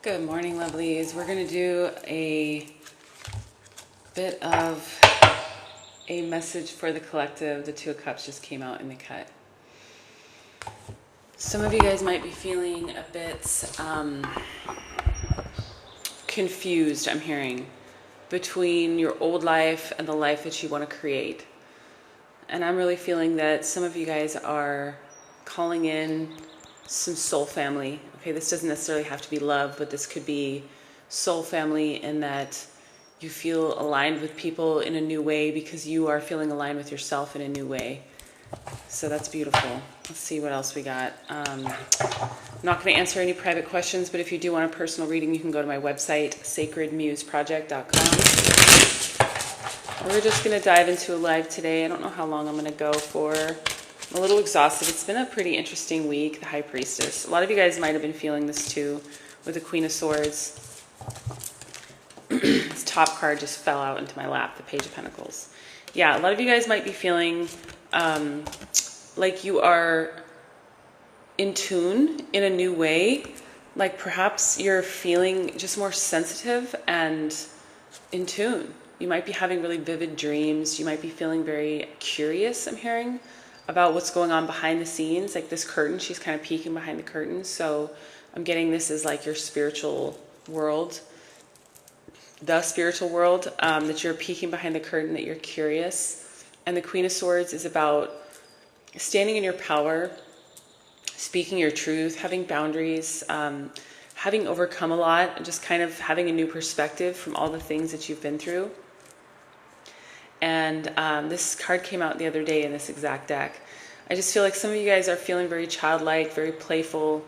Good morning, lovelies. We're going to do a bit of a message for the collective. The Two of Cups just came out in the cut. Some of you guys might be feeling a bit confused, I'm hearing, between your old life and the life that you want to create. And I'm really feeling that some of you guys are calling in some soul family. Okay, this doesn't necessarily have to be love, but this could be soul family in that you feel aligned with people in a new way because you are feeling aligned with yourself in a new way. So that's beautiful. Let's see what else we got. I'm not going to answer any private questions, but if you do want a personal reading, you can go to my website, sacredmuseproject.com. We're just going to dive into a live today. I don't know how long I'm going to go for. I'm a little exhausted. It's been a pretty interesting week, the High Priestess. A lot of you guys might have been feeling this too with the Queen of Swords. This top card just fell out into my lap, the Page of Pentacles. Yeah, a lot of you guys might be feeling like you are in tune in a new way. Like perhaps you're feeling just more sensitive and in tune. You might be having really vivid dreams. You might be feeling very curious, I'm hearing, about what's going on behind the scenes. Like this curtain, she's kind of peeking behind the curtain. So I'm getting this as like your spiritual world, the spiritual world, that you're peeking behind the curtain, that you're curious. And the Queen of Swords is about standing in your power, speaking your truth, having boundaries, having overcome a lot, and just kind of having a new perspective from all the things that you've been through. And this card came out the other day in this exact deck. I just feel like some of you guys are feeling very childlike, very playful.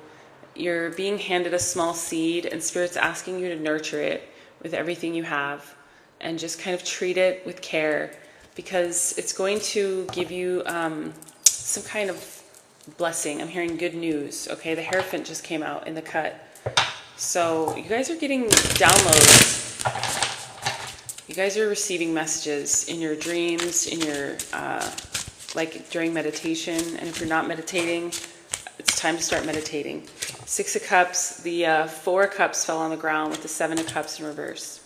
You're being handed a small seed and Spirit's asking you to nurture it with everything you have and just kind of treat it with care because it's going to give you some kind of blessing. I'm hearing good news. Okay, the Hierophant just came out in the cut. So you guys are getting downloads. You guys are receiving messages in your dreams, in your, like during meditation. And if you're not meditating, it's time to start meditating. Six of Cups, the Four of Cups fell on the ground with the Seven of Cups in reverse.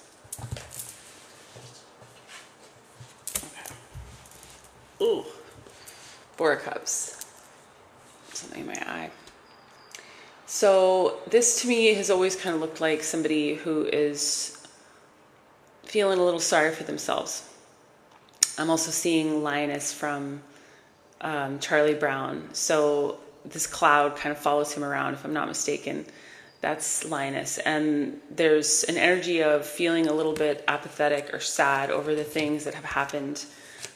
Okay. Ooh, Four of Cups. Something in my eye. So this to me has always kind of looked like somebody who is feeling a little sorry for themselves. I'm also seeing Linus from Charlie Brown. So this cloud kind of follows him around, if I'm not mistaken. That's Linus. And there's an energy of feeling a little bit apathetic or sad over the things that have happened.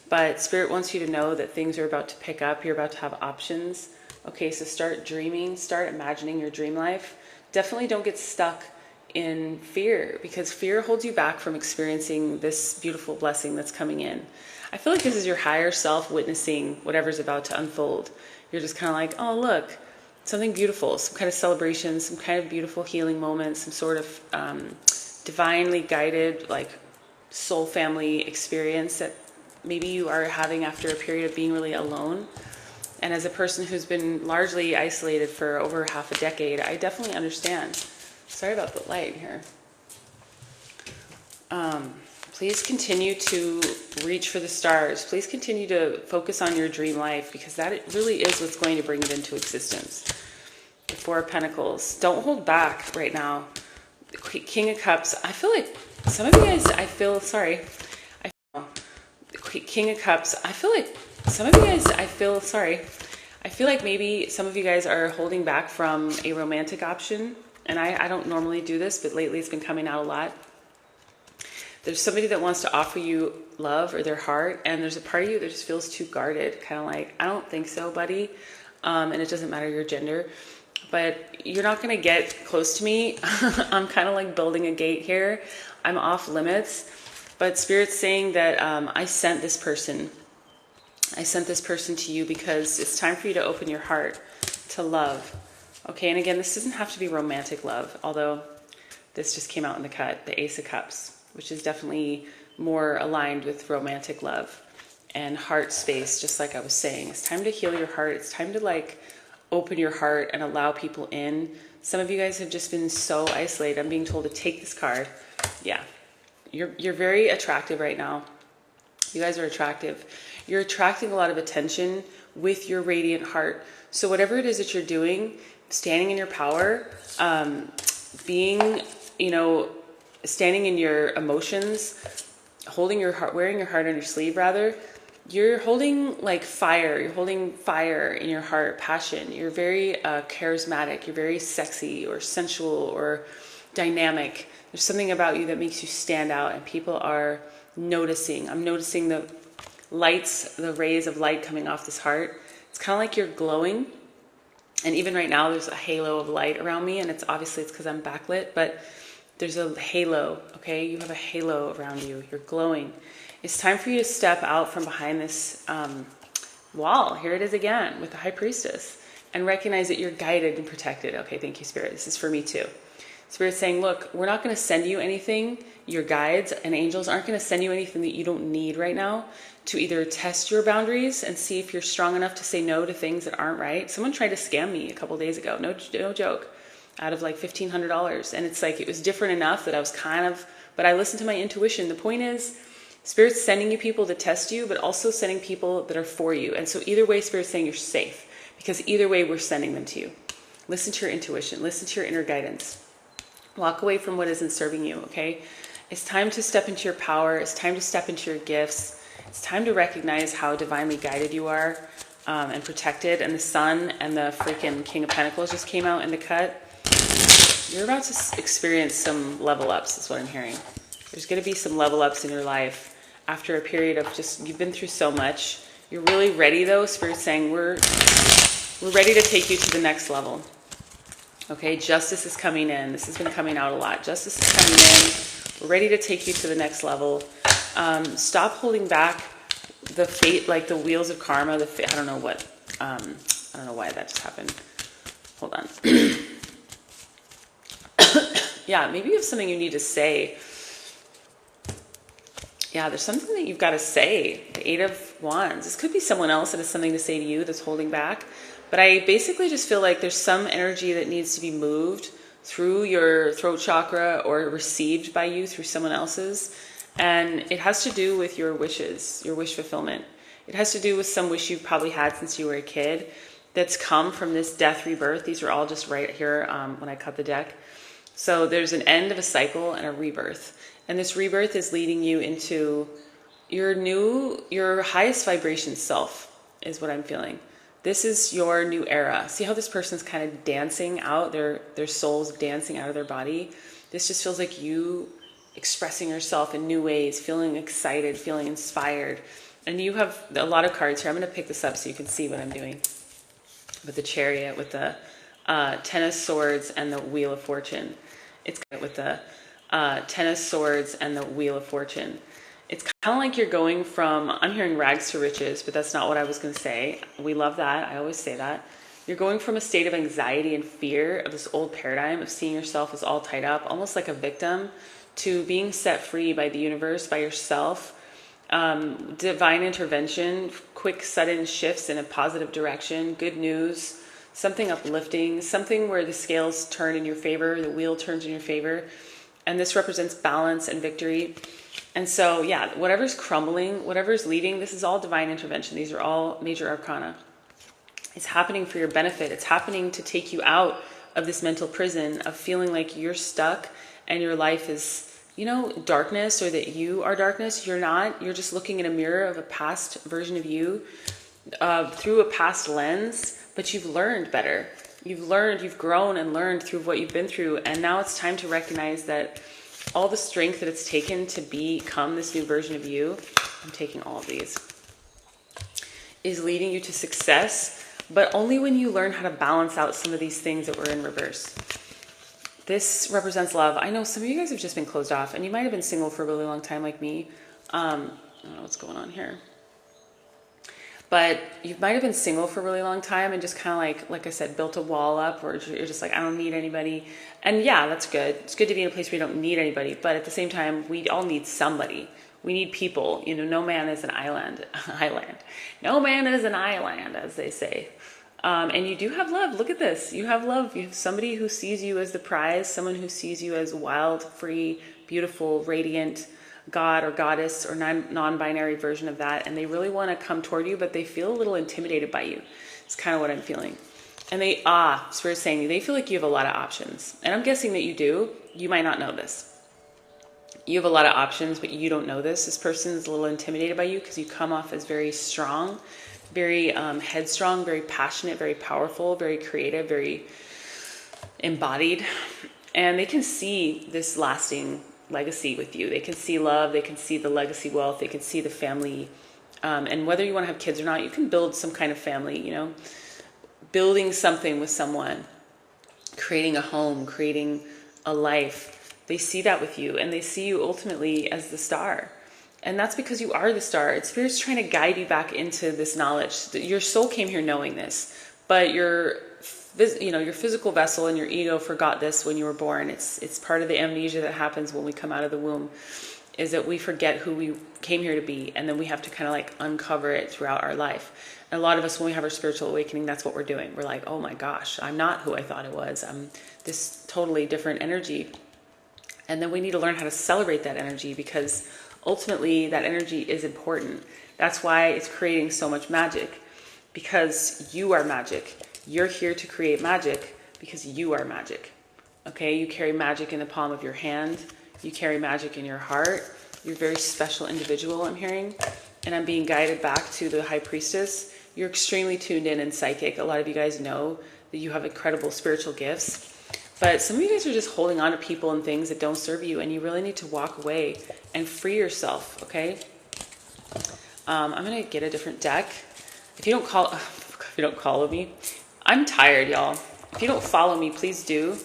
But Spirit wants you to know that things are about to pick up. You're about to have options. Okay, so start dreaming. Start imagining your dream life. Definitely don't get stuck in fear because fear holds you back from experiencing this beautiful blessing that's coming in. I feel like this is your higher self witnessing whatever's about to unfold. You're just kind of like, oh, look, something beautiful, some kind of celebration, some kind of beautiful healing moment, some sort of divinely guided, like soul family experience that maybe you are having after a period of being really alone. And as a person who's been largely isolated for over half a decade, I definitely understand. Sorry about the light here. Please continue to reach for the stars. Please continue to focus on your dream life because that really is what's going to bring it into existence. The Four of Pentacles. Don't hold back right now. The King of Cups. I feel like some of you guys, the King of Cups. I feel like maybe some of you guys are holding back from a romantic option. And I don't normally do this, but lately it's been coming out a lot. There's somebody that wants to offer you love or their heart, and there's a part of you that just feels too guarded, kind of like, I don't think so, buddy. And it doesn't matter your gender, but you're not going to get close to me. I'm kind of like building a gate here. I'm off limits, but Spirit's saying that I sent this person to you because it's time for you to open your heart to love. Okay, and again, this doesn't have to be romantic love, although this just came out in the cut, the Ace of Cups, which is definitely more aligned with romantic love and heart space, just like I was saying. It's time to heal your heart. It's time to like open your heart and allow people in. Some of you guys have just been so isolated. I'm being told to take this card. Yeah, you're very attractive right now. You guys are attractive. You're attracting a lot of attention with your radiant heart. So whatever it is that you're doing, standing in your power, being, standing in your emotions, holding your heart, wearing your heart on your sleeve rather, you're holding like fire. You're holding fire in your heart, passion. You're very charismatic. You're very sexy or sensual or dynamic. There's something about you that makes you stand out, and people are noticing. I'm noticing the lights, the rays of light coming off this heart. It's kind of like you're glowing. And even right now, there's a halo of light around me, and it's because I'm backlit, but there's a halo, okay? You have a halo around you. You're glowing. It's time for you to step out from behind this wall. Here it is again with the High Priestess, and recognize that you're guided and protected. Okay, thank you, Spirit. This is for me too. Spirit's saying, look, we're not going to send you anything. Your guides and angels aren't going to send you anything that you don't need right now to either test your boundaries and see if you're strong enough to say no to things that aren't right. Someone tried to scam me a couple days ago. No joke. Out of like $1,500. And it's like, it was different enough that I was but I listened to my intuition. The point is, Spirit's sending you people to test you, but also sending people that are for you. And so either way, Spirit's saying you're safe, because either way, we're sending them to you. Listen to your intuition. Listen to your inner guidance. Walk away from what isn't serving you, okay? It's time to step into your power. It's time to step into your gifts. It's time to recognize how divinely guided you are and protected. And the Sun and the freaking King of Pentacles just came out in the cut. You're about to experience some level ups, is what I'm hearing. There's going to be some level ups in your life after a period of you've been through so much. You're really ready though. Spirit's saying we're ready to take you to the next level. Okay, justice is coming in. This has been coming out a lot. Justice is coming in. We're ready to take you to the next level. Stop holding back the fate, like the wheels of karma. I don't know what. I don't know why that just happened. Hold on. Yeah, maybe you have something you need to say. Yeah, there's something that you've got to say. The Eight of Wands. This could be someone else that has something to say to you that's holding back. But I basically just feel like there's some energy that needs to be moved through your throat chakra or received by you through someone else's. And it has to do with your wishes, your wish fulfillment. It has to do with some wish you've probably had since you were a kid that's come from this death rebirth. These are all just right here when I cut the deck. So there's an end of a cycle and a rebirth. And this rebirth is leading you into your highest vibration self, is what I'm feeling. This is your new era. See how this person's kind of dancing out, their soul's dancing out of their body? This just feels like you expressing yourself in new ways, feeling excited, feeling inspired. And you have a lot of cards here. I'm going to pick this up so you can see what I'm doing. With the Chariot, with the Ten of Swords and the Wheel of Fortune. It's with the Ten of Swords and the Wheel of Fortune. It's kind of like you're going from, I'm hearing rags to riches, but that's not what I was going to say. We love that. I always say that. You're going from a state of anxiety and fear of this old paradigm of seeing yourself as all tied up, almost like a victim, to being set free by the universe, by yourself. Divine intervention, quick, sudden shifts in a positive direction, good news, something uplifting, something where the scales turn in your favor, the wheel turns in your favor. And this represents balance and victory. And so, yeah, whatever's crumbling, whatever's leaving, this is all divine intervention. These are all major arcana. It's happening for your benefit. It's happening to take you out of this mental prison of feeling like you're stuck and your life is, darkness, or that you are darkness. You're not. You're just looking in a mirror of a past version of you through a past lens, but you've learned better. You've grown and learned through what you've been through. And now it's time to recognize that all the strength that it's taken to become this new version of you, I'm taking all of these, is leading you to success, but only when you learn how to balance out some of these things that were in reverse. This represents love. I know some of you guys have just been closed off, and you might have been single for a really long time like me. I don't know what's going on here. But you might have been single for a really long time and just kind of like I said, built a wall up, or you're just like, I don't need anybody. And yeah, that's good. It's good to be in a place where you don't need anybody. But at the same time, we all need somebody. We need people. No man is an island. No man is an island, as they say. And you do have love. Look at this. You have love. You have somebody who sees you as the prize, someone who sees you as wild, free, beautiful, radiant, God or goddess or non-binary version of that. And they really want to come toward you, but they feel a little intimidated by you. It's kind of what I'm feeling. And Spirit's saying they feel like you have a lot of options. And I'm guessing that you do. You might not know this. You have a lot of options, but you don't know this. This person is a little intimidated by you because you come off as very strong, very headstrong, very passionate, very powerful, very creative, very embodied. And they can see this lasting legacy with you. They can see love. They can see the legacy wealth. They can see the family. And whether you want to have kids or not, you can build some kind of family, you know, building something with someone, creating a home, creating a life. They see that with you, and they see you ultimately as the star. And that's because you are the star. It's Spirit's trying to guide you back into this knowledge. Your soul came here knowing this, but your physical vessel and your ego forgot this when you were born. It's part of the amnesia that happens when we come out of the womb, is that we forget who we came here to be, and then we have to kind of like uncover it throughout our life. And a lot of us, when we have our spiritual awakening, that's what we're doing. We're like, oh my gosh, I'm not who I thought I was. I'm this totally different energy. And then we need to learn how to celebrate that energy, because ultimately that energy is important. That's why it's creating so much magic, because you are magic. You're here to create magic because you are magic. Okay, you carry magic in the palm of your hand. You carry magic in your heart. You're a very special individual, I'm hearing. And I'm being guided back to the High Priestess. You're extremely tuned in and psychic. A lot of you guys know that you have incredible spiritual gifts. But some of you guys are just holding on to people and things that don't serve you, and you really need to walk away and free yourself, okay? I'm going to get a different deck. If you don't follow me, I'm tired, y'all. If you don't follow me, please do.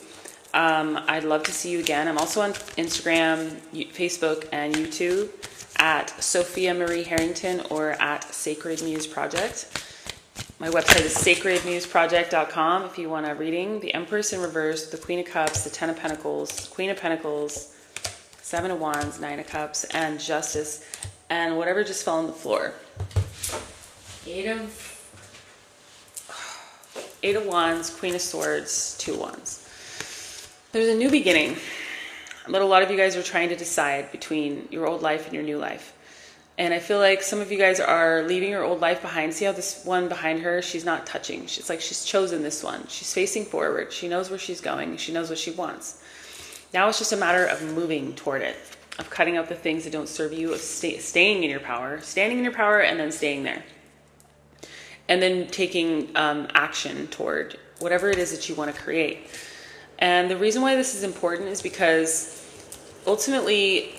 I'd love to see you again. I'm also on Instagram, Facebook, and YouTube at Sophia Marie Harrington or at Sacred Muse Project. My website is sacredmuseproject.com if you want a reading. The Empress in reverse, the Queen of Cups, the Ten of Pentacles, Queen of Pentacles, Seven of Wands, Nine of Cups, and Justice, and whatever just fell on the floor. Eight of Wands, Queen of Swords, Two of Wands. There's a new beginning, but a lot of you guys are trying to decide between your old life and your new life. And I feel like some of you guys are leaving your old life behind. See how this one behind her, she's not touching. She's like, she's chosen this one. She's facing forward. She knows where she's going. She knows what she wants. Now it's just a matter of moving toward it, of cutting out the things that don't serve you, of staying in your power, standing in your power, and then staying there. And then taking action toward whatever it is that you want to create. And the reason why this is important is because ultimately,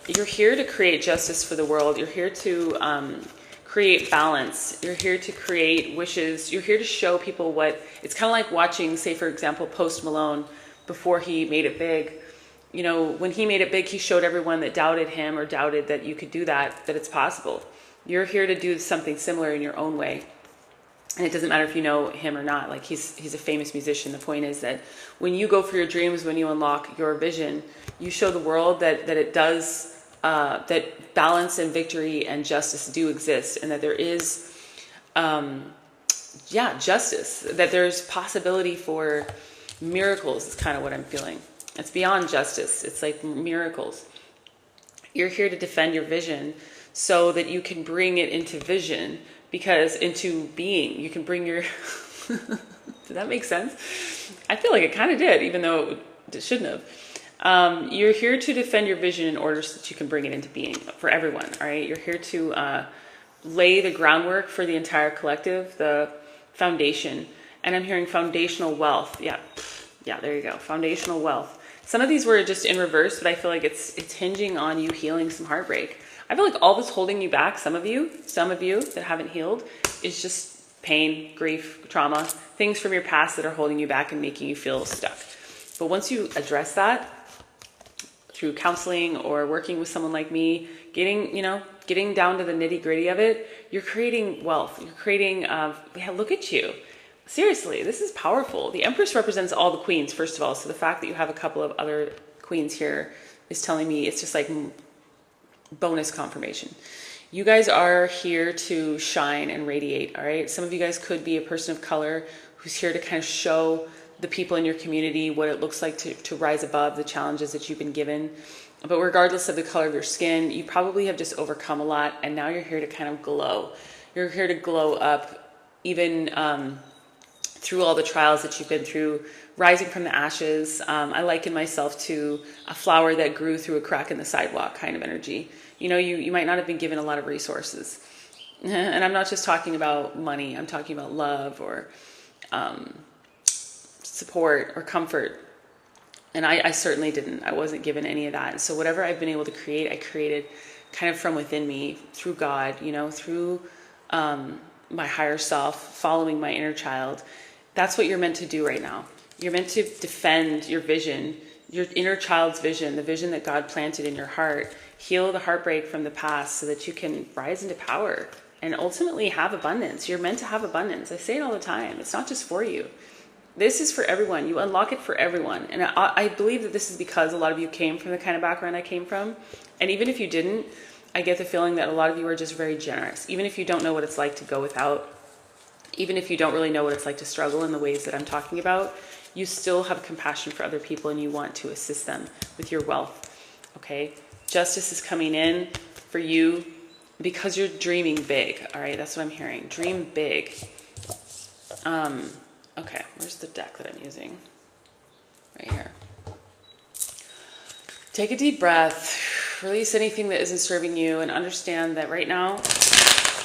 you're here to create justice for the world. You're here to create balance. You're here to create wishes. You're here to show people what... It's kind of like watching, say, for example, Post Malone before he made it big. You know, when he made it big, he showed everyone that doubted him or doubted that you could do that it's possible. You're here to do something similar in your own way. And it doesn't matter if you know him or not. Like, he's a famous musician. The point is that when you go for your dreams, when you unlock your vision, you show the world that it does... that balance and victory and justice do exist, and that there is, justice, that there's possibility for miracles is kind of what I'm feeling. It's beyond justice. It's like miracles. You're here to defend your vision so that you can bring it into vision, because into being, you can bring your, did that make sense? I feel like it kind of did, even though it shouldn't have. You're here to defend your vision in order so that you can bring it into being for everyone, all right? You're here to lay the groundwork for the entire collective, the foundation. And I'm hearing foundational wealth. Yeah, there you go, foundational wealth. Some of these were just in reverse, but I feel like it's hinging on you healing some heartbreak. I feel like all that's holding you back, some of you that haven't healed, is just pain, grief, trauma, things from your past that are holding you back and making you feel stuck. But once you address that, through counseling or working with someone like me, getting down to the nitty gritty of it, you're creating wealth. You're creating, look at you. Seriously, this is powerful. The Empress represents all the queens, first of all. So the fact that you have a couple of other queens here is telling me it's just like bonus confirmation. You guys are here to shine and radiate, all right? Some of you guys could be a person of color who's here to kind of show the people in your community what it looks like to rise above the challenges that you've been given. But regardless of the color of your skin, you probably have just overcome a lot, and now you're here to kind of glow. You're here to glow up, even through all the trials that you've been through, rising from the ashes. I liken myself to a flower that grew through a crack in the sidewalk kind of energy. You know, you might not have been given a lot of resources. And I'm not just talking about money. I'm talking about love or support or comfort. And I certainly didn't. I wasn't given any of that. So whatever I've been able to create, I created kind of from within me, through God, you know, through my higher self, following my inner child. That's what you're meant to do right now. You're meant to defend your vision, your inner child's vision, the vision that God planted in your heart. Heal the heartbreak from the past so that you can rise into power and ultimately have abundance. You're meant to have abundance. I say it all the time. It's not just for you. This is for everyone. You unlock it for everyone. And I believe that this is because a lot of you came from the kind of background I came from. And even if you didn't, I get the feeling that a lot of you are just very generous. Even if you don't know what it's like to go without, even if you don't really know what it's like to struggle in the ways that I'm talking about, you still have compassion for other people and you want to assist them with your wealth. Okay? Justice is coming in for you because you're dreaming big. All right? That's what I'm hearing. Dream big. Okay, where's the deck that I'm using? Right here. Take a deep breath, release anything that isn't serving you, and understand that right now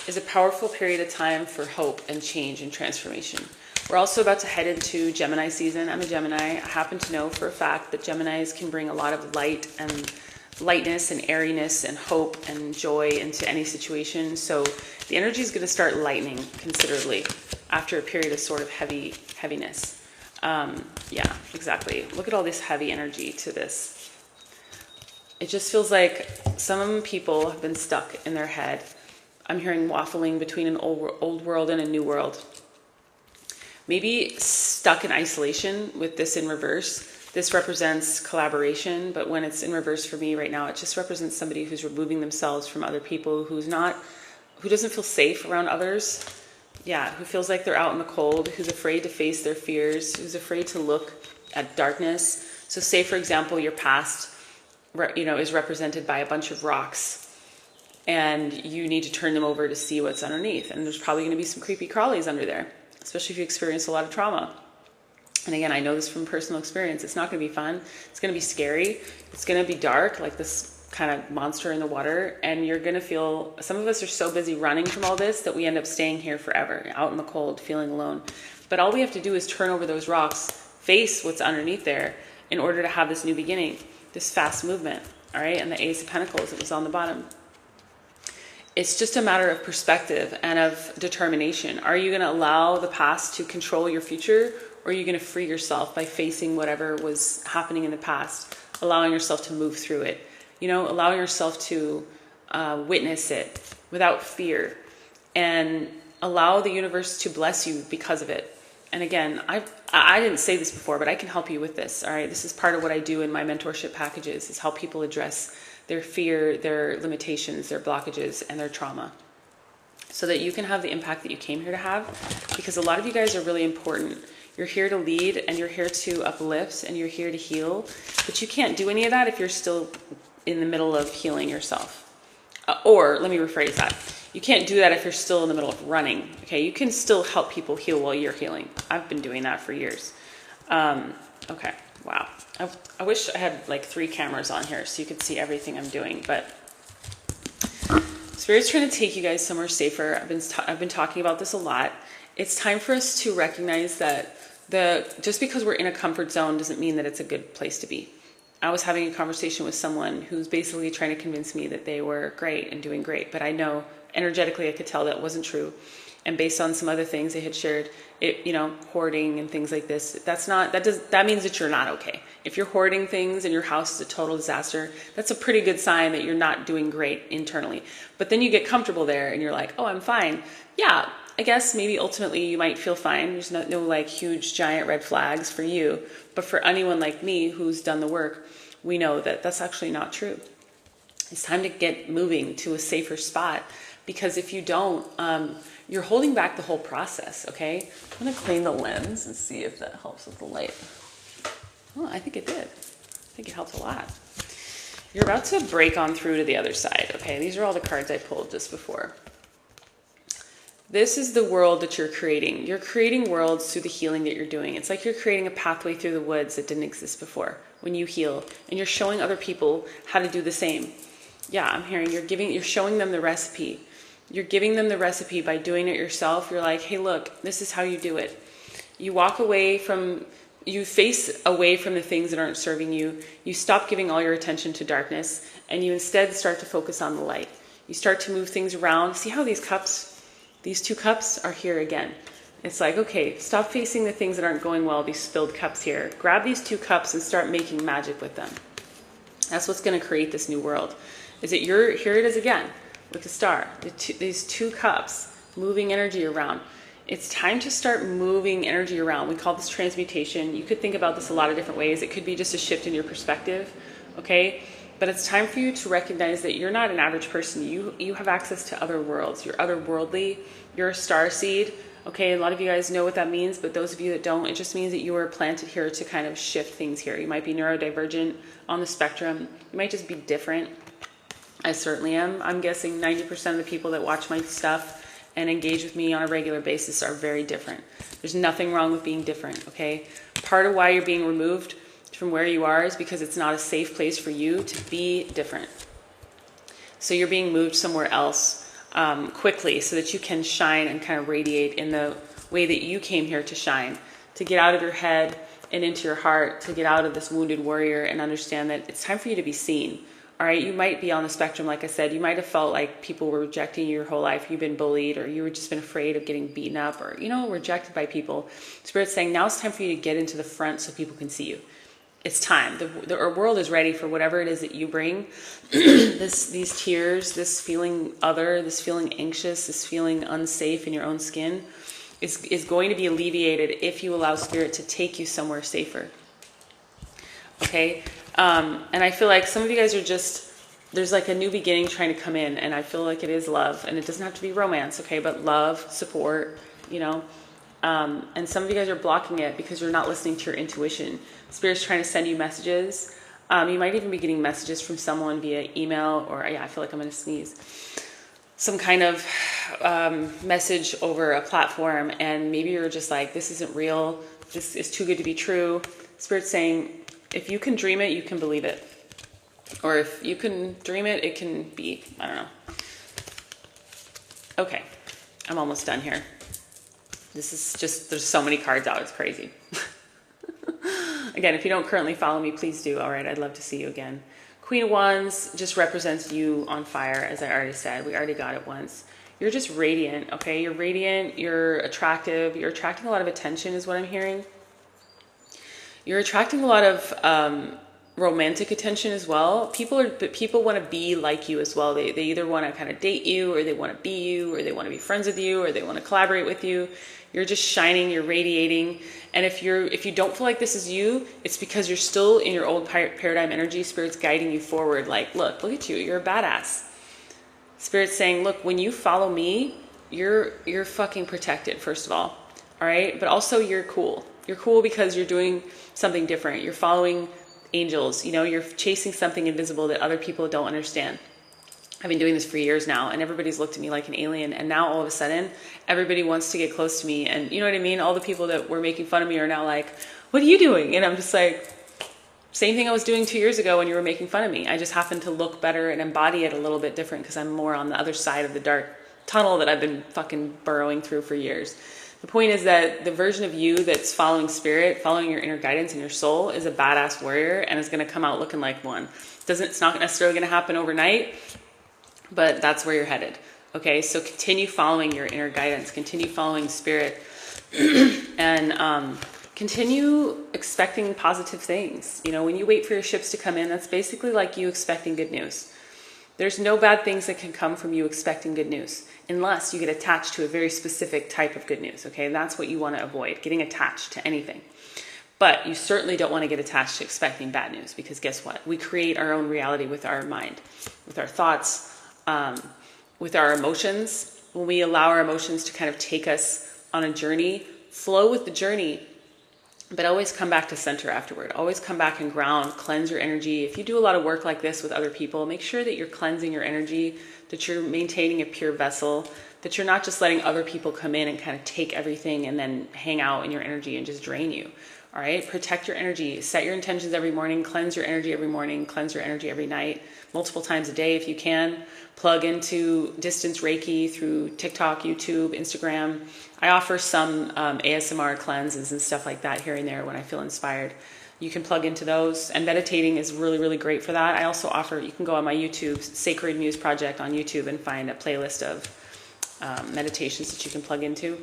is a powerful period of time for hope and change and transformation. We're also about to head into Gemini season. I'm a Gemini. I happen to know for a fact that Geminis can bring a lot of light and lightness and airiness and hope and joy into any situation. So the energy is going to start lightening considerably after a period of sort of heaviness. Yeah, exactly. Look at all this heavy energy to this. It just feels like some people have been stuck in their head. I'm hearing waffling between an old world and a new world. Maybe stuck in isolation with this in reverse. This represents collaboration, but when it's in reverse for me right now, it just represents somebody who's removing themselves from other people, who doesn't feel safe around others. Yeah, who feels like they're out in the cold, who's afraid to face their fears, who's afraid to look at darkness. So say, for example, your past, is represented by a bunch of rocks, and you need to turn them over to see what's underneath. And there's probably going to be some creepy crawlies under there, especially if you experience a lot of trauma. And again, I know this from personal experience. It's not going to be fun. It's going to be scary. It's going to be dark, like this kind of monster in the water. And you're going to feel, some of us are so busy running from all this that we end up staying here forever, out in the cold, feeling alone. But all we have to do is turn over those rocks, face what's underneath there in order to have this new beginning, this fast movement, all right? And the Ace of Pentacles, it was on the bottom. It's just a matter of perspective and of determination. Are you going to allow the past to control your future, or are you going to free yourself by facing whatever was happening in the past, allowing yourself to move through it, allowing yourself to witness it without fear, and allow the universe to bless you because of it. And again, I didn't say this before, but I can help you with this. All right, this is part of what I do in my mentorship packages, is help people address their fear, their limitations, their blockages, and their trauma, so that you can have the impact that you came here to have. Because a lot of you guys are really important. You're here to lead, and you're here to uplift, and you're here to heal. But you can't do any of that if you're still in the middle of healing yourself. Or let me rephrase that. You can't do that if you're still in the middle of running. Okay, you can still help people heal while you're healing. I've been doing that for years. Okay, wow. I wish I had like 3 cameras on here so you could see everything I'm doing. But Spirit's trying to take you guys somewhere safer. I've been talking about this a lot. It's time for us to recognize that just because we're in a comfort zone doesn't mean that it's a good place to be. I was having a conversation with someone who's basically trying to convince me that they were great and doing great, but I know energetically I could tell that wasn't true. And based on some other things they had shared, hoarding and things like this, that means that you're not okay. If you're hoarding things and your house is a total disaster, that's a pretty good sign that you're not doing great internally. But then you get comfortable there and you're like, oh, I'm fine. Yeah, I guess maybe ultimately you might feel fine. There's no like huge giant red flags for you. But for anyone like me who's done the work, we know that that's actually not true. It's time to get moving to a safer spot, because if you don't, you're holding back the whole process, okay? I'm going to clean the lens and see if that helps with the light. Oh, I think it did. I think it helped a lot. You're about to break on through to the other side, okay? These are all the cards I pulled just before. This is the world that you're creating. You're creating worlds through the healing that you're doing. It's like you're creating a pathway through the woods that didn't exist before when you heal, and you're showing other people how to do the same. Yeah, I'm hearing you're showing them the recipe. You're giving them the recipe by doing it yourself. You're like, hey, look, this is how you do it. You face away from the things that aren't serving you. You stop giving all your attention to darkness, and you instead start to focus on the light. You start to move things around. See how these two cups are here again. It's like, okay, stop facing the things that aren't going well, these spilled cups here. Grab these 2 cups and start making magic with them. That's what's going to create this new world. Is that here it is again with the star. These 2 cups moving energy around. It's time to start moving energy around. We call this transmutation. You could think about this a lot of different ways. It could be just a shift in your perspective, okay? But it's time for you to recognize that you're not an average person. You have access to other worlds. You're otherworldly. You're a star seed, okay? A lot of you guys know what that means, but those of you that don't, it just means that you were planted here to kind of shift things here. You might be neurodivergent on the spectrum. You might just be different. I certainly am. I'm guessing 90% of the people that watch my stuff and engage with me on a regular basis are very different. There's nothing wrong with being different, okay? Part of why you're being removed from where you are is because it's not a safe place for you to be different. So you're being moved somewhere else quickly so that you can shine and kind of radiate in the way that you came here to shine, to get out of your head and into your heart, to get out of this wounded warrior and understand that it's time for you to be seen. All right, you might be on the spectrum, like I said. You might have felt like people were rejecting you your whole life. You've been bullied, or you were just been afraid of getting beaten up, or, rejected by people. Spirit's saying, now it's time for you to get into the front so people can see you. It's time. Our world is ready for whatever it is that you bring. These tears, this feeling other, this feeling anxious, this feeling unsafe in your own skin is going to be alleviated if you allow Spirit to take you somewhere safer. Okay? And I feel like some of you guys are there's like a new beginning trying to come in, and I feel like it is love, and it doesn't have to be romance, okay, but love, support, and some of you guys are blocking it because you're not listening to your intuition. Spirit's trying to send you messages. You might even be getting messages from someone via email, or I feel like I'm going to sneeze. Some kind of message over a platform, and maybe you're just like, this isn't real, this is too good to be true. Spirit's saying, if you can dream it, you can believe it. Or if you can dream it, it can be. I don't know. Okay. I'm almost done here. This is just, there's so many cards out. It's crazy. Again, if you don't currently follow me, please do. All right. I'd love to see you again. Queen of Wands just represents you on fire, as I already said. We already got it once. You're just radiant, okay? You're radiant. You're attractive. You're attracting a lot of attention is what I'm hearing. You're attracting a lot of romantic attention as well. People want to be like you as well. They either want to kind of date you, or they want to be you, or they want to be friends with you, or they want to collaborate with you. You're just shining, you're radiating. And if you don't feel like this is you, it's because you're still in your old paradigm energy. Spirit's guiding you forward. Like, look at you. You're a badass. Spirit's saying, look, when you follow me, you're fucking protected, first of all. All right? But also you're cool. You're cool because you're doing something different. You're following angels. You're chasing something invisible that other people don't understand. I've been doing this for years now, and everybody's looked at me like an alien. And now all of a sudden, everybody wants to get close to me. And you know what I mean? All the people that were making fun of me are now like, what are you doing? And I'm just like, same thing I was doing 2 years ago when you were making fun of me. I just happen to look better and embody it a little bit different because I'm more on the other side of the dark tunnel that I've been fucking burrowing through for years. The point is that the version of you that's following Spirit, following your inner guidance and your soul, is a badass warrior and is going to come out looking like one. It's not necessarily going to happen overnight, but that's where you're headed. Okay, so continue following your inner guidance, continue following Spirit, and continue expecting positive things. When you wait for your ships to come in, that's basically like you expecting good news. There's no bad things that can come from you expecting good news, unless you get attached to a very specific type of good news, okay? That's what you want to avoid, getting attached to anything. But you certainly don't want to get attached to expecting bad news, because guess what? We create our own reality with our mind, with our thoughts, with our emotions. When we allow our emotions to kind of take us on a journey, flow with the journey, but always come back to center afterward. Always come back and ground, cleanse your energy. If you do a lot of work like this with other people, make sure that you're cleansing your energy, that you're maintaining a pure vessel, that you're not just letting other people come in and kind of take everything and then hang out in your energy and just drain you. All right, protect your energy, set your intentions every morning, cleanse your energy every morning, cleanse your energy every night, multiple times a day if you can. Plug into distance Reiki through TikTok, YouTube, Instagram. I offer some ASMR cleanses and stuff like that here and there when I feel inspired. You can plug into those, and meditating is really, really great for that. I also offer, you can go on my YouTube, Sacred Muse Project on YouTube, and find a playlist of meditations that you can plug into.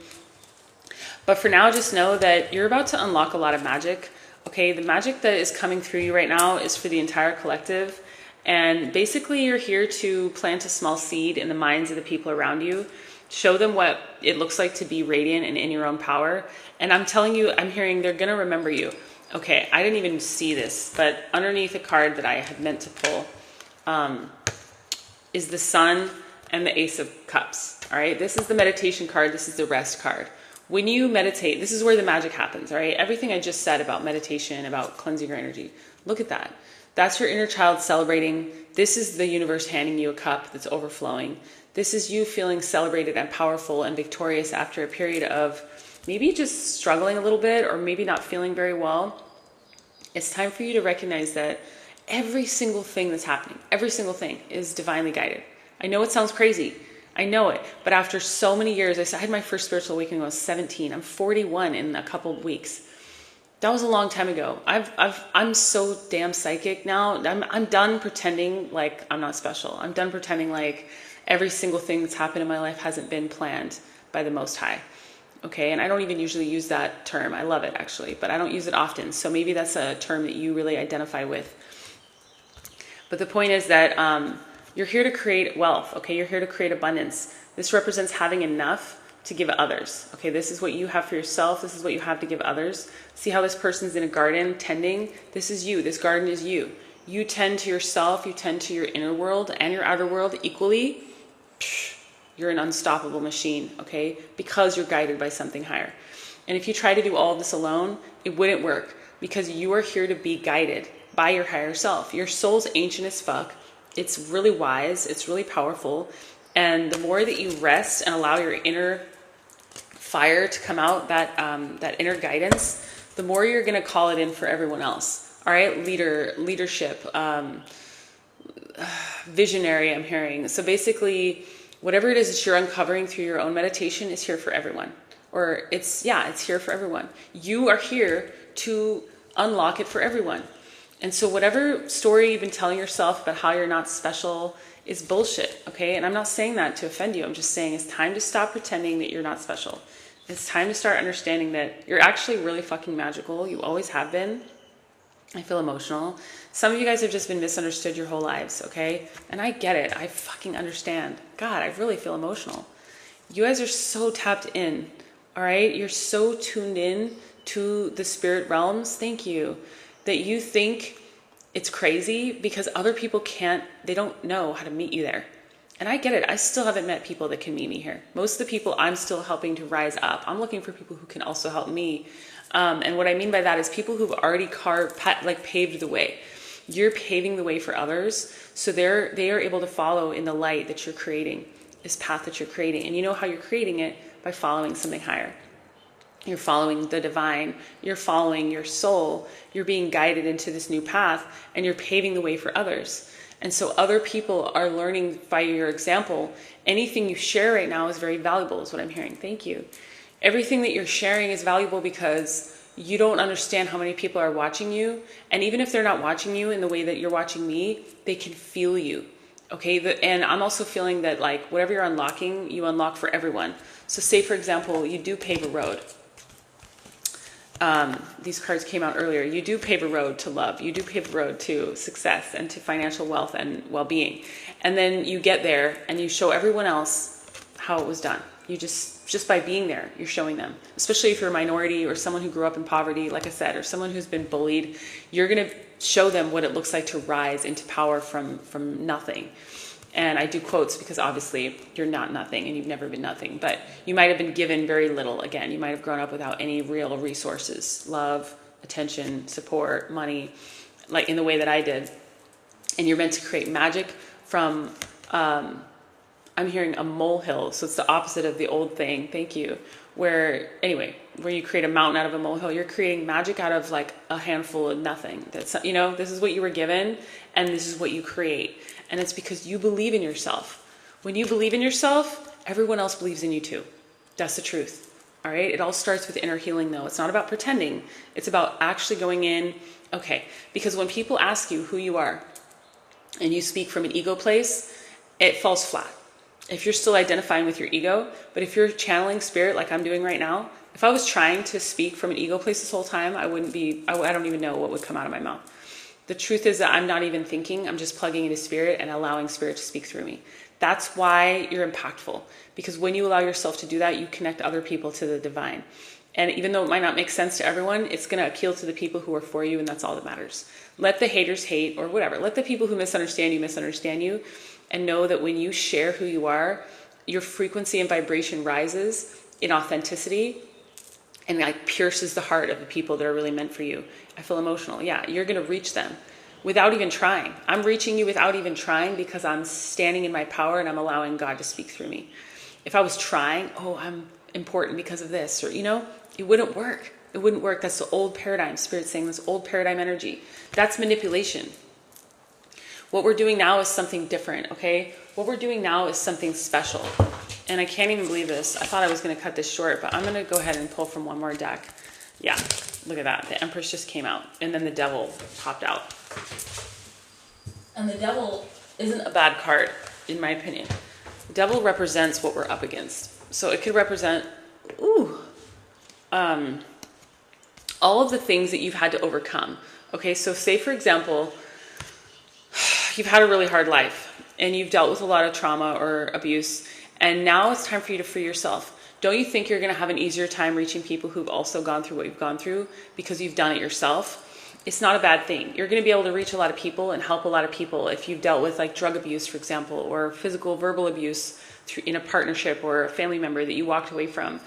But for now, just know that you're about to unlock a lot of magic. Okay, the magic that is coming through you right now is for the entire collective. And basically, you're here to plant a small seed in the minds of the people around you. Show them what it looks like to be radiant and in your own power. And I'm telling you, I'm hearing they're going to remember you. Okay, I didn't even see this, but underneath a card that I had meant to pull is the Sun and the Ace of Cups. All right, this is the meditation card. This is the rest card. When you meditate, this is where the magic happens, all right? Everything I just said about meditation, about cleansing your energy, look at that. That's your inner child celebrating. This is the universe handing you a cup that's overflowing. This is you feeling celebrated and powerful and victorious after a period of maybe just struggling a little bit or maybe not feeling very well. It's time for you to recognize that every single thing that's happening, every single thing is divinely guided. I know it sounds crazy. I know it, but after so many years, I had my first spiritual awakening when I was 17. I'm 41 in a couple of weeks. That was a long time ago. I'm so damn psychic now. I'm done pretending like I'm not special. I'm done pretending like every single thing that's happened in my life hasn't been planned by the Most High. Okay, and I don't even usually use that term. I love it actually, but I don't use it often. So maybe that's a term that you really identify with. But the point is that you're here to create wealth, okay? You're here to create abundance. This represents having enough to give others, okay? This is what you have for yourself. This is what you have to give others. See how this person's in a garden tending? This is you. This garden is you. You tend to yourself. You tend to your inner world and your outer world equally. You're an unstoppable machine, okay? Because you're guided by something higher. And if you try to do all of this alone, it wouldn't work, because you are here to be guided by your higher self. Your soul's ancient as fuck. It's really wise. It's really powerful. And the more that you rest and allow your inner fire to come out, that inner guidance, the more you're going to call it in for everyone else. All right? Leadership, visionary, I'm hearing. So basically, whatever it is that you're uncovering through your own meditation is here for everyone. Or it's here for everyone. You are here to unlock it for everyone. And so whatever story you've been telling yourself about how you're not special is bullshit, okay? And I'm not saying that to offend you. I'm just saying it's time to stop pretending that you're not special. It's time to start understanding that you're actually really fucking magical. You always have been. I feel emotional. Some of you guys have just been misunderstood your whole lives, okay? And I get it. I fucking understand. God, I really feel emotional. You guys are so tapped in, all right? You're so tuned in to the spirit realms. Thank you. That you think it's crazy because other people they don't know how to meet you there. And I get it. I still haven't met people that can meet me here. Most of the people I'm still helping to rise up. I'm looking for people who can also help me. And what I mean by that is people who've already paved the way. You're paving the way for others. So they are able to follow in the light that you're creating, this path that you're creating. And you know how you're creating it? By following something higher. You're following the divine, you're following your soul, you're being guided into this new path, and you're paving the way for others. And so other people are learning by your example. Anything you share right now is very valuable, is what I'm hearing. Thank you. Everything that you're sharing is valuable because you don't understand how many people are watching you. And even if they're not watching you in the way that you're watching me, they can feel you. Okay, and I'm also feeling that like whatever you're unlocking, you unlock for everyone. So say, for example, you do pave a road. These cards came out earlier. You do pave a road to love. You do pave a road to success and to financial wealth and well-being. And then you get there and you show everyone else how it was done. You just Just by being there, you're showing them. Especially if you're a minority or someone who grew up in poverty, like I said, or someone who's been bullied, you're going to show them what it looks like to rise into power from nothing. And I do quotes because obviously you're not nothing and you've never been nothing, but you might have been given very little. Again, you might have grown up without any real resources, love, attention, support, money, like in the way that I did. And you're meant to create magic from, I'm hearing a molehill. So it's the opposite of the old thing. Thank you. Where you create a mountain out of a molehill, you're creating magic out of like a handful of nothing. That's, you know, this is what you were given and this is what you create. And it's because you believe in yourself. When you believe in yourself, everyone else believes in you too. That's the truth. All right. It all starts with inner healing though. It's not about pretending. It's about actually going in. Okay. Because when people ask you who you are and you speak from an ego place, it falls flat. If you're still identifying with your ego, but if you're channeling spirit like I'm doing right now, if I was trying to speak from an ego place this whole time, I don't even know what would come out of my mouth. The truth is that I'm not even thinking, I'm just plugging into spirit and allowing spirit to speak through me. That's why you're impactful. Because when you allow yourself to do that, you connect other people to the divine. And even though it might not make sense to everyone, it's going to appeal to the people who are for you, and that's all that matters. Let the haters hate or whatever. Let the people who misunderstand you. And know that when you share who you are, your frequency and vibration rises in authenticity and like pierces the heart of the people that are really meant for you. I feel emotional. Yeah, you're going to reach them without even trying. I'm reaching you without even trying because I'm standing in my power and I'm allowing God to speak through me. If I was trying, I'm important because of this, or, you know, it wouldn't work. It wouldn't work. That's the old paradigm. Spirit's saying this old paradigm energy. That's manipulation. What we're doing now is something different, okay? What we're doing now is something special. And I can't even believe this. I thought I was going to cut this short, but I'm going to go ahead and pull from one more deck. Yeah, look at that. The Empress just came out, and then the Devil popped out. And the Devil isn't a bad card, in my opinion. The Devil represents what we're up against. So it could represent, all of the things that you've had to overcome. Okay, so say, for example, you've had a really hard life and you've dealt with a lot of trauma or abuse, and now it's time for you to free yourself. Don't you think you're going to have an easier time reaching people who've also gone through what you've gone through because you've done it yourself? It's not a bad thing. You're going to be able to reach a lot of people and help a lot of people if you've dealt with like drug abuse, for example, or physical, verbal abuse in a partnership or a family member that you walked away from.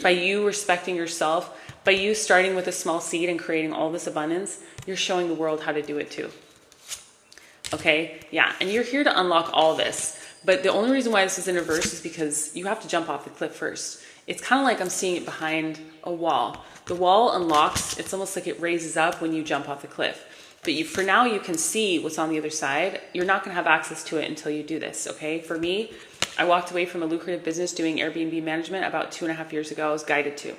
By you respecting yourself, by you starting with a small seed and creating all this abundance, you're showing the world how to do it too. Okay, yeah, and you're here to unlock all this. But the only reason why this is in reverse is because you have to jump off the cliff first. It's kind of like I'm seeing it behind a wall. The wall unlocks, it's almost like it raises up when you jump off the cliff. But for now, you can see what's on the other side. You're not going to have access to it until you do this, okay? For me, I walked away from a lucrative business doing Airbnb management about 2.5 years ago. I was guided to.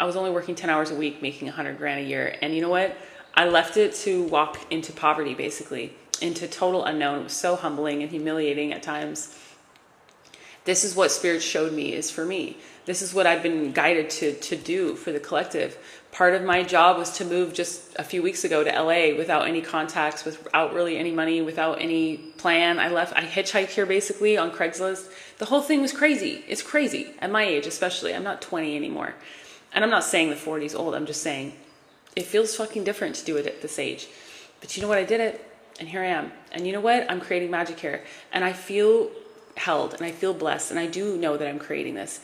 I was only working 10 hours a week, making $100,000 a year. And you know what? I left it to walk into poverty, basically. Into total unknown. It was so humbling and humiliating at times. This is what Spirit showed me is for me. This is what I've been guided to do for the collective. Part of my job was to move just a few weeks ago to LA without any contacts, without really any money, without any plan. I hitchhiked here basically on Craigslist. The whole thing was crazy. It's crazy at my age, especially. I'm not 20 anymore. And I'm not saying the 40's old. I'm just saying it feels fucking different to do it at this age. But you know what? I did it. And here I am. And you know what? I'm creating magic here. And I feel held and I feel blessed. And I do know that I'm creating this.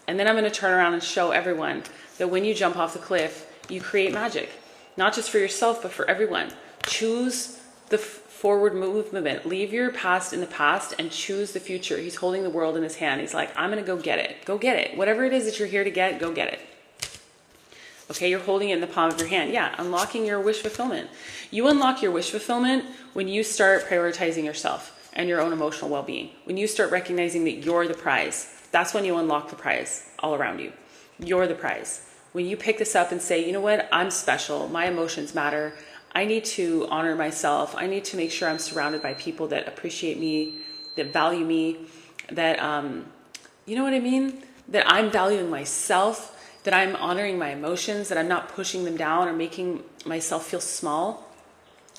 And then I'm going to turn around and show everyone that when you jump off the cliff, you create magic. Not just for yourself, but for everyone. Choose the forward movement. Leave your past in the past and choose the future. He's holding the world in his hand. He's like, I'm going to go get it. Go get it. Whatever it is that you're here to get, go get it. Okay, you're holding it in the palm of your hand. Yeah, unlocking your wish fulfillment. You unlock your wish fulfillment when you start prioritizing yourself and your own emotional well-being. When you start recognizing that you're the prize, that's when you unlock the prize all around you. You're the prize. When you pick this up and say, you know what, I'm special, my emotions matter, I need to honor myself, I need to make sure I'm surrounded by people that appreciate me, that value me, that, you know what I mean? That I'm valuing myself, that I'm honoring my emotions, that I'm not pushing them down or making myself feel small.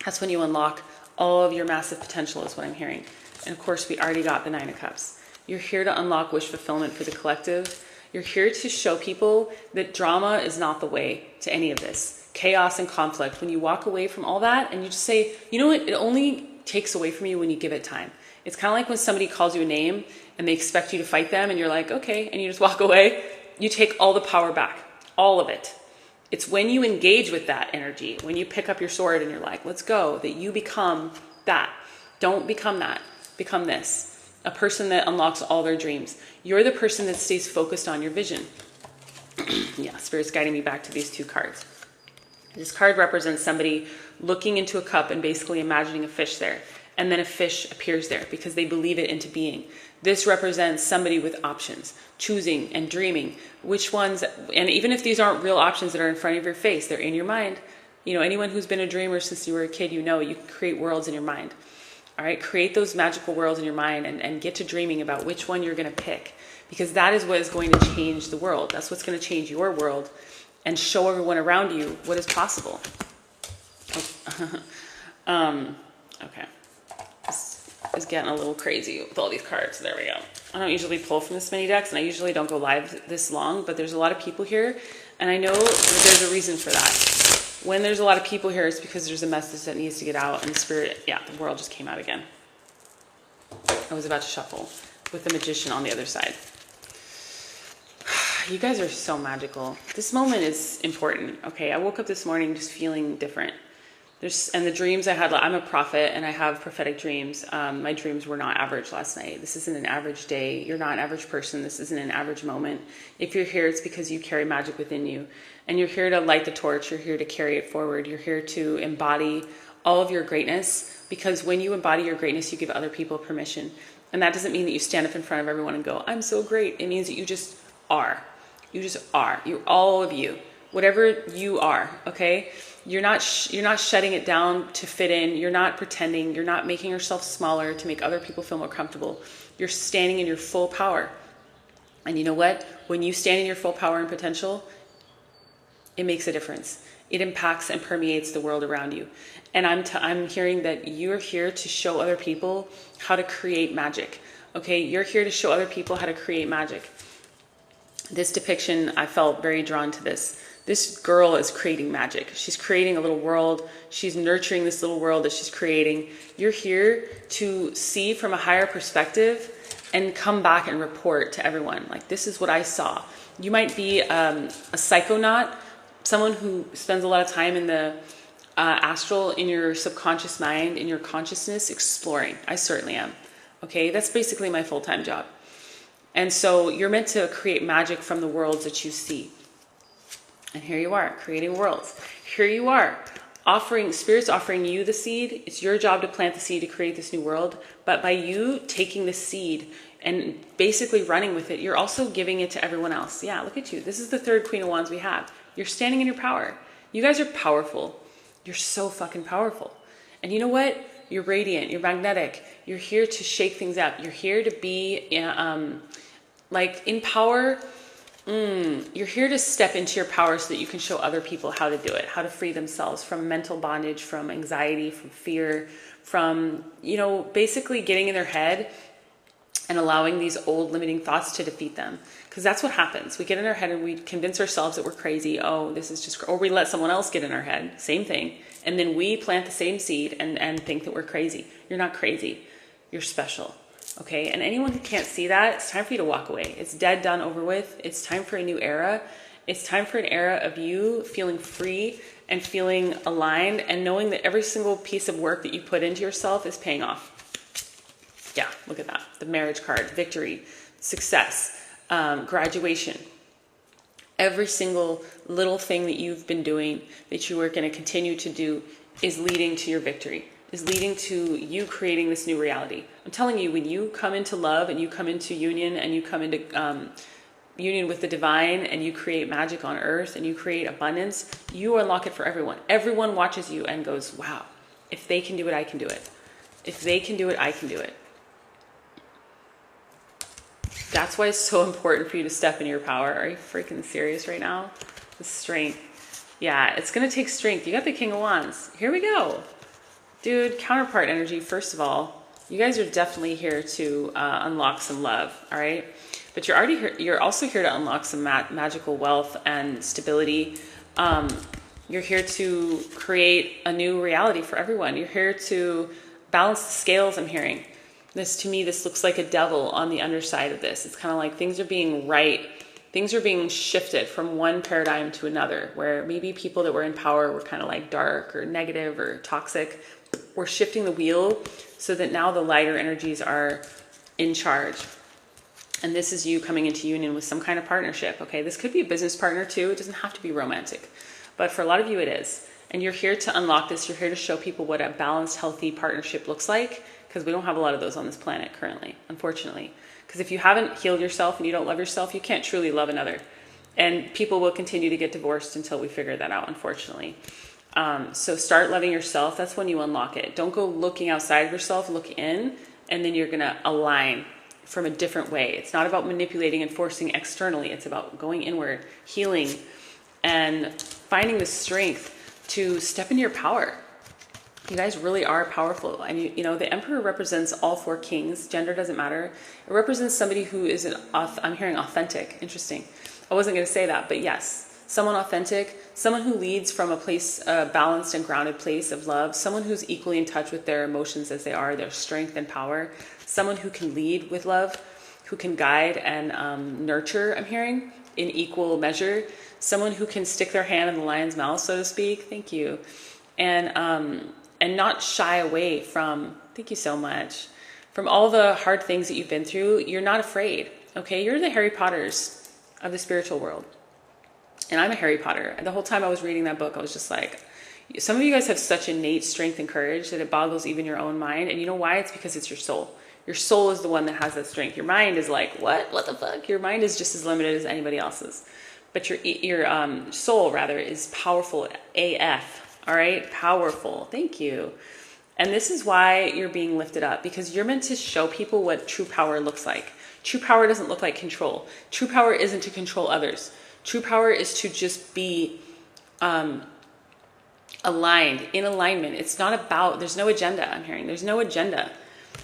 That's when you unlock all of your massive potential is what I'm hearing. And of course, we already got the 9 of Cups. You're here to unlock wish fulfillment for the collective. You're here to show people that drama is not the way to any of this. Chaos and conflict. When you walk away from all that and you just say, you know what, it only takes away from you when you give it time. It's kind of like when somebody calls you a name and they expect you to fight them and you're like, okay, and you just walk away. You take all the power back, all of it. It's when you engage with that energy, when you pick up your sword and you're like, let's go, that you become that. Don't become that. Become this. A person that unlocks all their dreams. You're the person that stays focused on your vision. Yeah, Spirit's guiding me back to these two cards. This card represents somebody looking into a cup and basically imagining a fish there. And then a fish appears there because they believe it into being. This represents somebody with options, choosing and dreaming. Which ones, and even if these aren't real options that are in front of your face, they're in your mind. You know, anyone who's been a dreamer since you were a kid, you know you can create worlds in your mind. All right, create those magical worlds in your mind and get to dreaming about which one you're going to pick. Because that is what is going to change the world. That's what's going to change your world and show everyone around you what is possible. Okay. This is getting a little crazy with all these cards. There we go. I don't usually pull from this many decks, and I usually don't go live this long, but there's a lot of people here, and I know that there's a reason for that. When there's a lot of people here, it's because there's a message that needs to get out, and Spirit, yeah, the world just came out again. I was about to shuffle with the Magician on the other side. You guys are so magical. This moment is important, okay? I woke up this morning just feeling different. And the dreams I had, I'm a prophet and I have prophetic dreams. My dreams were not average last night. This isn't an average day. You're not an average person. This isn't an average moment. If you're here, it's because you carry magic within you. And you're here to light the torch. You're here to carry it forward. You're here to embody all of your greatness. Because when you embody your greatness, you give other people permission. And that doesn't mean that you stand up in front of everyone and go, I'm so great. It means that you just are. You just are. You're all of you. Whatever you are, okay? You're not shutting it down to fit in. You're not pretending. You're not making yourself smaller to make other people feel more comfortable. You're standing in your full power. And you know what? When you stand in your full power and potential, it makes a difference. It impacts and permeates the world around you. And I'm hearing that you're here to show other people how to create magic. Okay? You're here to show other people how to create magic. This depiction, I felt very drawn to this. This girl is creating magic. She's creating a little world. She's nurturing this little world that she's creating. You're here to see from a higher perspective and come back and report to everyone. Like, this is what I saw. You might be a psychonaut, someone who spends a lot of time in the astral, in your subconscious mind, in your consciousness, exploring. I certainly am. Okay, that's basically my full-time job. And so you're meant to create magic from the worlds that you see. And here you are, creating worlds. Here you are, Spirit's offering you the seed. It's your job to plant the seed to create this new world. But by you taking the seed and basically running with it, you're also giving it to everyone else. Yeah, look at you. This is the third Queen of Wands we have. You're standing in your power. You guys are powerful. You're so fucking powerful. And you know what? You're radiant. You're magnetic. You're here to shake things up. You're here to be in power. You're here to step into your power so that you can show other people how to do it, how to free themselves from mental bondage, from anxiety, from fear, from, basically getting in their head and allowing these old limiting thoughts to defeat them. Because that's what happens. We get in our head and we convince ourselves that we're crazy. Oh, this is just, or we let someone else get in our head. Same thing. And then we plant the same seed and think that we're crazy. You're not crazy. You're special. Okay, and anyone who can't see that, it's time for you to walk away. It's dead, done, over with. It's time for a new era. It's time for an era of you feeling free and feeling aligned and knowing that every single piece of work that you put into yourself is paying off. Yeah, look at that. The marriage card, victory, success, graduation. Every single little thing that you've been doing that you are going to continue to do is leading to your victory. Is leading to you creating this new reality. I'm telling you, when you come into love and you come into union and you come into union with the divine and you create magic on earth and you create abundance, you unlock it for everyone. Everyone watches you and goes, wow, if they can do it, I can do it. If they can do it, I can do it. That's why it's so important for you to step into your power. Are you freaking serious right now? The strength. Yeah, it's going to take strength. You got the King of Wands. Here we go. Dude, counterpart energy, first of all, you guys are definitely here to unlock some love, all right? But you're already here, you're also here to unlock some magical wealth and stability. You're here to create a new reality for everyone. You're here to balance the scales, I'm hearing. To me, this looks like a devil on the underside of this. It's kind of like things are being things are being shifted from one paradigm to another, where maybe people that were in power were kind of like dark or negative or toxic. We're shifting the wheel so that now the lighter energies are in charge. And this is you coming into union with some kind of partnership, okay? This could be a business partner too. It doesn't have to be romantic. But for a lot of you, it is. And you're here to unlock this. You're here to show people what a balanced, healthy partnership looks like, because we don't have a lot of those on this planet currently, unfortunately. Because if you haven't healed yourself and you don't love yourself, you can't truly love another. And people will continue to get divorced until we figure that out, unfortunately. So start loving yourself. That's when you unlock it. Don't go looking outside of yourself, look in, and then you're going to align from a different way. It's not about manipulating and forcing externally. It's about going inward, healing, and finding the strength to step into your power. You guys really are powerful. And you know, the Emperor represents all four kings. Gender doesn't matter. It represents somebody who is I'm hearing authentic. Interesting. I wasn't going to say that, but yes, someone authentic, someone who leads from a place, a balanced and grounded place of love, someone who's equally in touch with their emotions as they are, their strength and power, someone who can lead with love, who can guide and nurture, I'm hearing, in equal measure, someone who can stick their hand in the lion's mouth, so to speak. Thank you. And not shy away from, thank you so much, from all the hard things that you've been through. You're not afraid, okay? You're the Harry Potters of the spiritual world. And I'm a Harry Potter. And the whole time I was reading that book, I was just like, some of you guys have such innate strength and courage that it boggles even your own mind. And you know why? It's because it's your soul. Your soul is the one that has that strength. Your mind is like, what? What the fuck? Your mind is just as limited as anybody else's. But your soul, rather, is powerful AF. All right, powerful. Thank you. And this is why you're being lifted up, because you're meant to show people what true power looks like. True power doesn't look like control. True power isn't to control others. True power is to just be aligned, in alignment. It's not about, there's no agenda, I'm hearing. There's no agenda.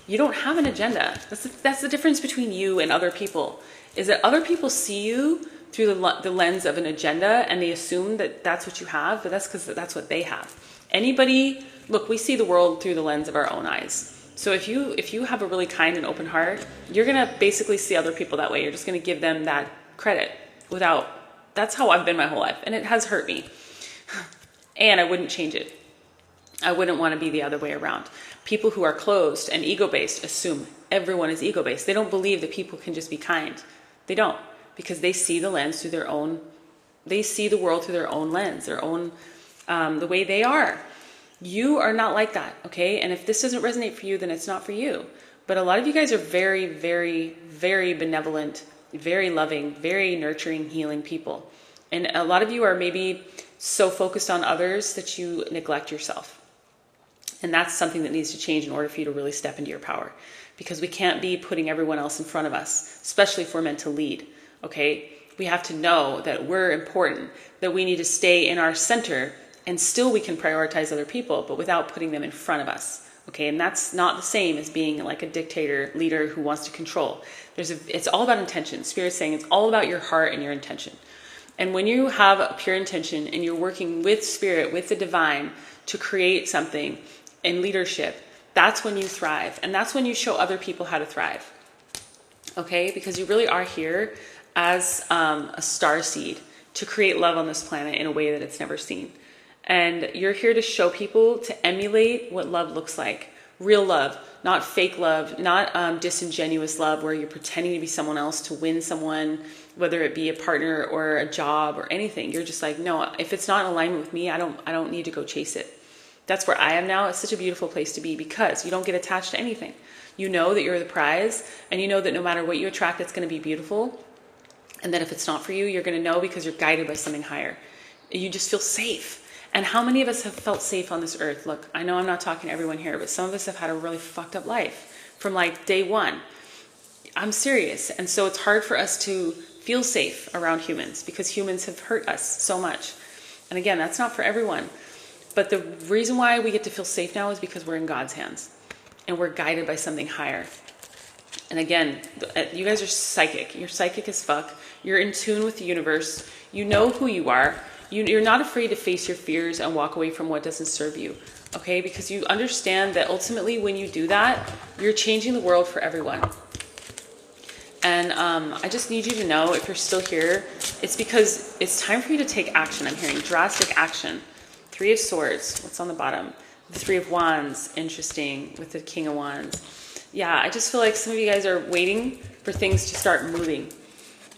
You don't have an agenda. That's the difference between you and other people, is that other people see you through the lens of an agenda, and they assume that that's what you have, but that's because that's what they have. Anybody, look, we see the world through the lens of our own eyes. So if you have a really kind and open heart, you're going to basically see other people that way. You're just going to give them that credit that's how I've been my whole life, and it has hurt me. And I wouldn't change it. I wouldn't want to be the other way around. People who are closed and ego-based assume everyone is ego-based. They don't believe that people can just be kind. They don't. Because they see the lens through their own, they see the world through their own lens, their own, the way they are. You are not like that, okay? And if this doesn't resonate for you, then it's not for you. But a lot of you guys are very, very, very benevolent, very loving, very nurturing, healing people. And a lot of you are maybe so focused on others that you neglect yourself. And that's something that needs to change in order for you to really step into your power. Because we can't be putting everyone else in front of us, especially if we're meant to lead. Okay, we have to know that we're important, that we need to stay in our center, and still we can prioritize other people, but without putting them in front of us. Okay, and that's not the same as being like a dictator leader who wants to control. It's all about intention. Spirit's saying it's all about your heart and your intention. And when you have a pure intention and you're working with Spirit, with the divine, to create something in leadership, that's when you thrive. And that's when you show other people how to thrive. Okay, because you really are here as a star seed to create love on this planet in a way that it's never seen. And you're here to show people to emulate what love looks like. Real love, not fake love, not disingenuous love where you're pretending to be someone else to win someone, whether it be a partner or a job or anything. You're just like, no, if it's not in alignment with me, I don't need to go chase it. That's where I am now. It's such a beautiful place to be because you don't get attached to anything. You know that you're the prize, and you know that no matter what you attract, it's going to be beautiful. And that if it's not for you, you're going to know because you're guided by something higher. You just feel safe. And how many of us have felt safe on this earth? Look, I know I'm not talking to everyone here, but some of us have had a really fucked up life from like day one. I'm serious. And so it's hard for us to feel safe around humans because humans have hurt us so much. And again, that's not for everyone. But the reason why we get to feel safe now is because we're in God's hands and we're guided by something higher. And again, you guys are psychic. You're psychic as fuck. You're in tune with the universe. You know who you are. You're not afraid to face your fears and walk away from what doesn't serve you. Okay? Because you understand that ultimately when you do that, you're changing the world for everyone. And I just need you to know, if you're still here, it's because it's time for you to take action. I'm hearing drastic action. 3 of Swords. What's on the bottom? The 3 of Wands. Interesting. With the King of Wands. Yeah, I just feel like some of you guys are waiting for things to start moving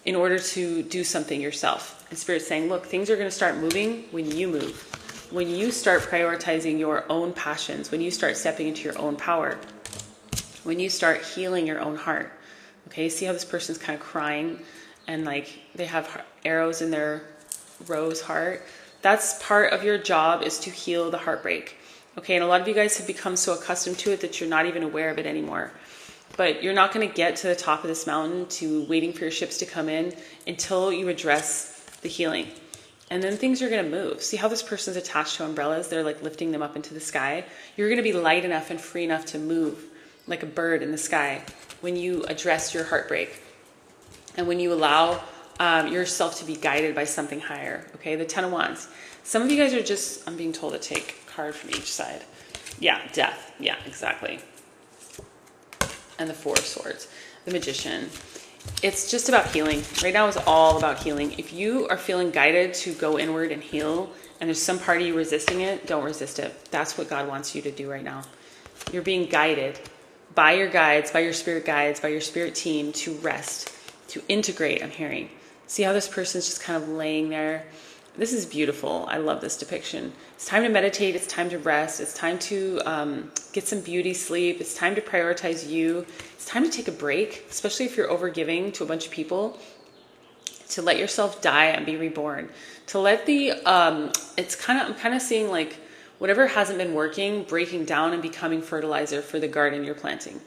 in order to do something yourself. And Spirit's saying, look, things are going to start moving when you move. When you start prioritizing your own passions. When you start stepping into your own power. When you start healing your own heart. Okay, see how this person's kind of crying and like they have arrows in their rose heart? That's part of your job, is to heal the heartbreak. Okay, and a lot of you guys have become so accustomed to it that you're not even aware of it anymore. But you're not going to get to the top of this mountain to waiting for your ships to come in until you address the healing. And then things are going to move. See how this person's attached to umbrellas? They're like lifting them up into the sky. You're going to be light enough and free enough to move like a bird in the sky when you address your heartbreak and when you allow yourself to be guided by something higher. Okay, the 10 of Wands. Some of you guys are just, I'm being told to take a card from each side. Yeah, Death. Yeah, exactly. And the 4 of Swords, the Magician. It's just about healing. Right now is all about healing. If you are feeling guided to go inward and heal, and there's some part of you resisting it, don't resist it. That's what God wants you to do right now. You're being guided by your guides, by your spirit guides, by your spirit team to rest, to integrate, I'm hearing. See how this person's just kind of laying there? This is beautiful. I love this depiction. It's time to meditate. It's time to rest. It's time to get some beauty sleep. It's time to prioritize you. It's time to take a break, especially if you're overgiving to a bunch of people, to let yourself die and be reborn. To let the, I'm kind of seeing like, whatever hasn't been working, breaking down and becoming fertilizer for the garden you're planting.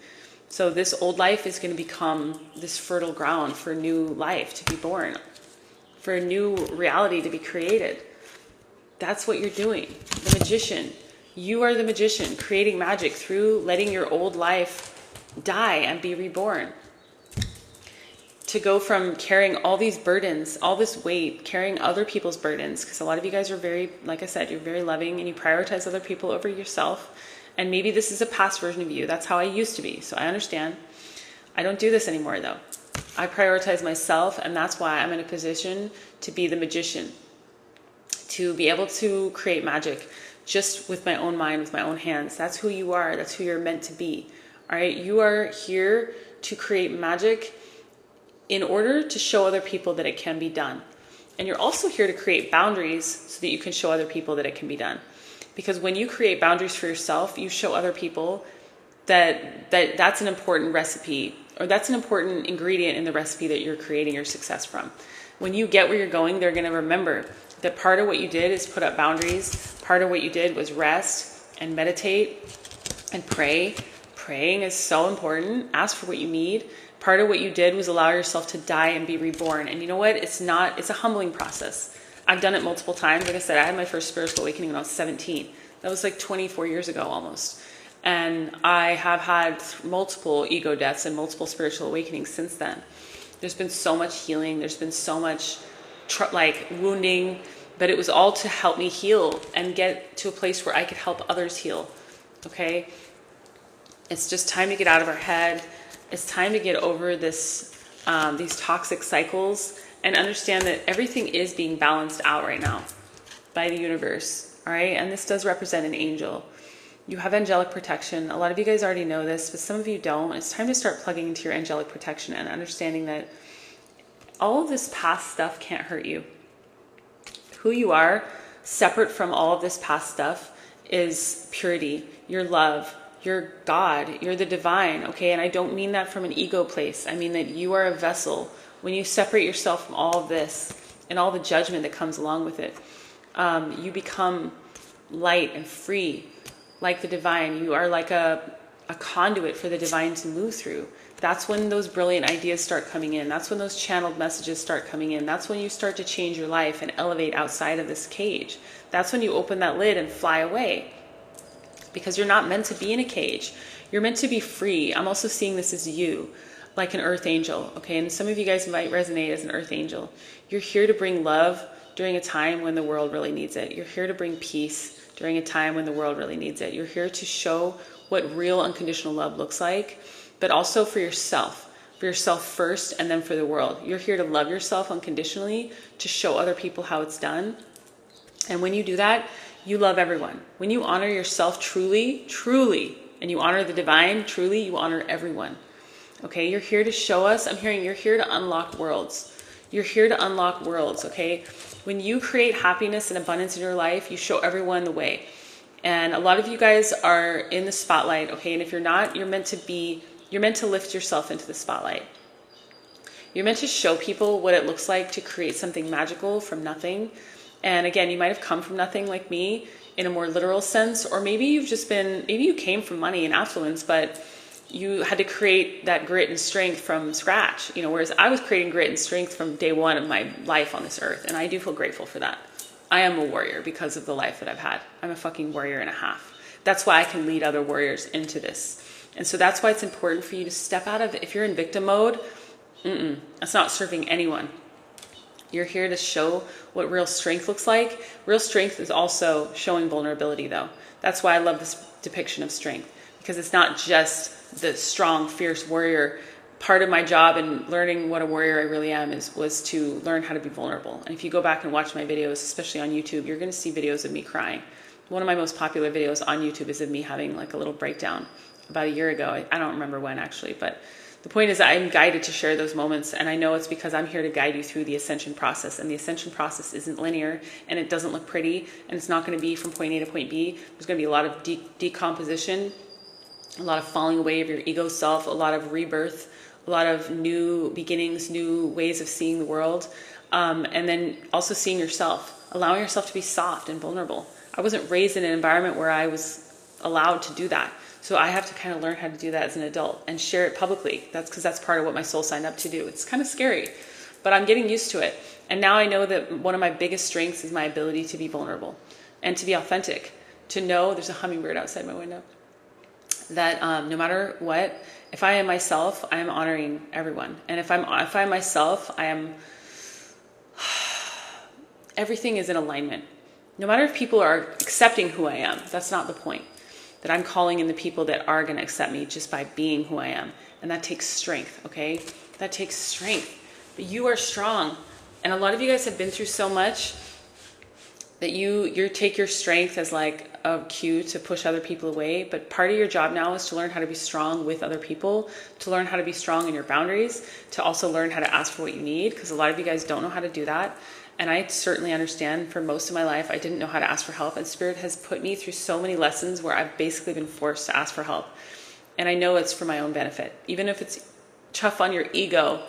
So this old life is going to become this fertile ground for new life to be born, for a new reality to be created. That's what you're doing. The Magician. You are the magician, creating magic through letting your old life die and be reborn. To go from carrying all these burdens, all this weight, carrying other people's burdens, because a lot of you guys are very, like I said, you're very loving and you prioritize other people over yourself. And maybe this is a past version of you. That's how I used to be. So I understand. I don't do this anymore though. I prioritize myself, and that's why I'm in a position to be the magician, to be able to create magic just with my own mind, with my own hands. That's who you are. That's who you're meant to be. All right. You are here to create magic in order to show other people that it can be done. And you're also here to create boundaries so that you can show other people that it can be done. Because when you create boundaries for yourself, you show other people that's an important recipe, or that's an important ingredient in the recipe that you're creating your success from. When you get where you're going, they're going to remember that part of what you did is put up boundaries. Part of what you did was rest and meditate and pray. Praying is so important. Ask for what you need. Part of what you did was allow yourself to die and be reborn. And you know what? It's a humbling process. I've done it multiple times. Like I said, I had my first spiritual awakening when I was 17. That was like 24 years ago almost. And I have had multiple ego deaths and multiple spiritual awakenings since then. There's been so much healing. There's been so much wounding, but it was all to help me heal and get to a place where I could help others heal. Okay? It's just time to get out of our head. It's time to get over these toxic cycles and understand that everything is being balanced out right now by the universe. All right. And this does represent an angel. You have angelic protection. A lot of you guys already know this, but some of you don't. It's time to start plugging into your angelic protection and understanding that all of this past stuff can't hurt you. Who you are, separate from all of this past stuff, is purity, your love, you're God, you're the divine, okay? And I don't mean that from an ego place. I mean that you are a vessel. When you separate yourself from all of this and all the judgment that comes along with it, you become light and free, like the divine. You are like a conduit for the divine to move through. That's when those brilliant ideas start coming in. That's when those channeled messages start coming in. That's when you start to change your life and elevate outside of this cage. That's when you open that lid and fly away. because you're not meant to be in a cage. You're meant to be free. I'm also seeing this as you, like an earth angel, okay? And some of you guys might resonate as an earth angel. You're here to bring love during a time when the world really needs it. You're here to bring peace during a time when the world really needs it. You're here to show what real unconditional love looks like, but also for yourself first, and then for the world. You're here to love yourself unconditionally, to show other people how it's done. And when you do that, you love everyone. When you honor yourself truly, and you honor the divine truly, you honor everyone. Okay, you're here to show us, I'm hearing you're here to unlock worlds. You're here to unlock worlds, okay? When you create happiness and abundance in your life, you show everyone the way. And a lot of you guys are in the spotlight, okay? And if you're not, you're meant to lift yourself into the spotlight. You're meant to show people what it looks like to create something magical from nothing. And again, you might have come from nothing like me in a more literal sense, or maybe you came from money and affluence, but you had to create that grit and strength from scratch, whereas I was creating grit and strength from day one of my life on this earth. And I do feel grateful for that. I am a warrior because of the life that I've had. I'm a fucking warrior and a half. That's why I can lead other warriors into this. And so that's why it's important for you to step out of it. If you're in victim mode, that's not serving anyone. You're here to show what real strength looks like. Real strength is also showing vulnerability, though. That's why I love this depiction of strength, because it's not just the strong, fierce warrior. Part of my job in learning what a warrior I really am was to learn how to be vulnerable. And if you go back and watch my videos, especially on YouTube, you're going to see videos of me crying. One of my most popular videos on YouTube is of me having like a little breakdown about a year ago. I don't remember when actually, but the point is I'm guided to share those moments, and I know it's because I'm here to guide you through the ascension process. And the ascension process isn't linear, and it doesn't look pretty, and it's not going to be from point A to point B. There's going to be a lot of decomposition, a lot of falling away of your ego self, a lot of rebirth, a lot of new beginnings, new ways of seeing the world, and then also seeing yourself, allowing yourself to be soft and vulnerable. I wasn't raised in an environment where I was allowed to do that. So I have to kind of learn how to do that as an adult and share it publicly. That's because that's part of what my soul signed up to do. It's kind of scary, but I'm getting used to it. And now I know that one of my biggest strengths is my ability to be vulnerable and to be authentic, to know there's a hummingbird outside my window, that no matter what, if I am myself, I am honoring everyone. And if I'm myself, everything is in alignment. No matter if people are accepting who I am, that's not the point. That I'm calling in the people that are going to accept me just by being who I am. And that takes strength, okay? That takes strength. But you are strong. And a lot of you guys have been through so much that you take your strength as like a cue to push other people away. But part of your job now is to learn how to be strong with other people, to learn how to be strong in your boundaries, to also learn how to ask for what you need, because a lot of you guys don't know how to do that. And I certainly understand for most of my life, I didn't know how to ask for help. And Spirit has put me through so many lessons where I've basically been forced to ask for help. And I know it's for my own benefit. Even if it's tough on your ego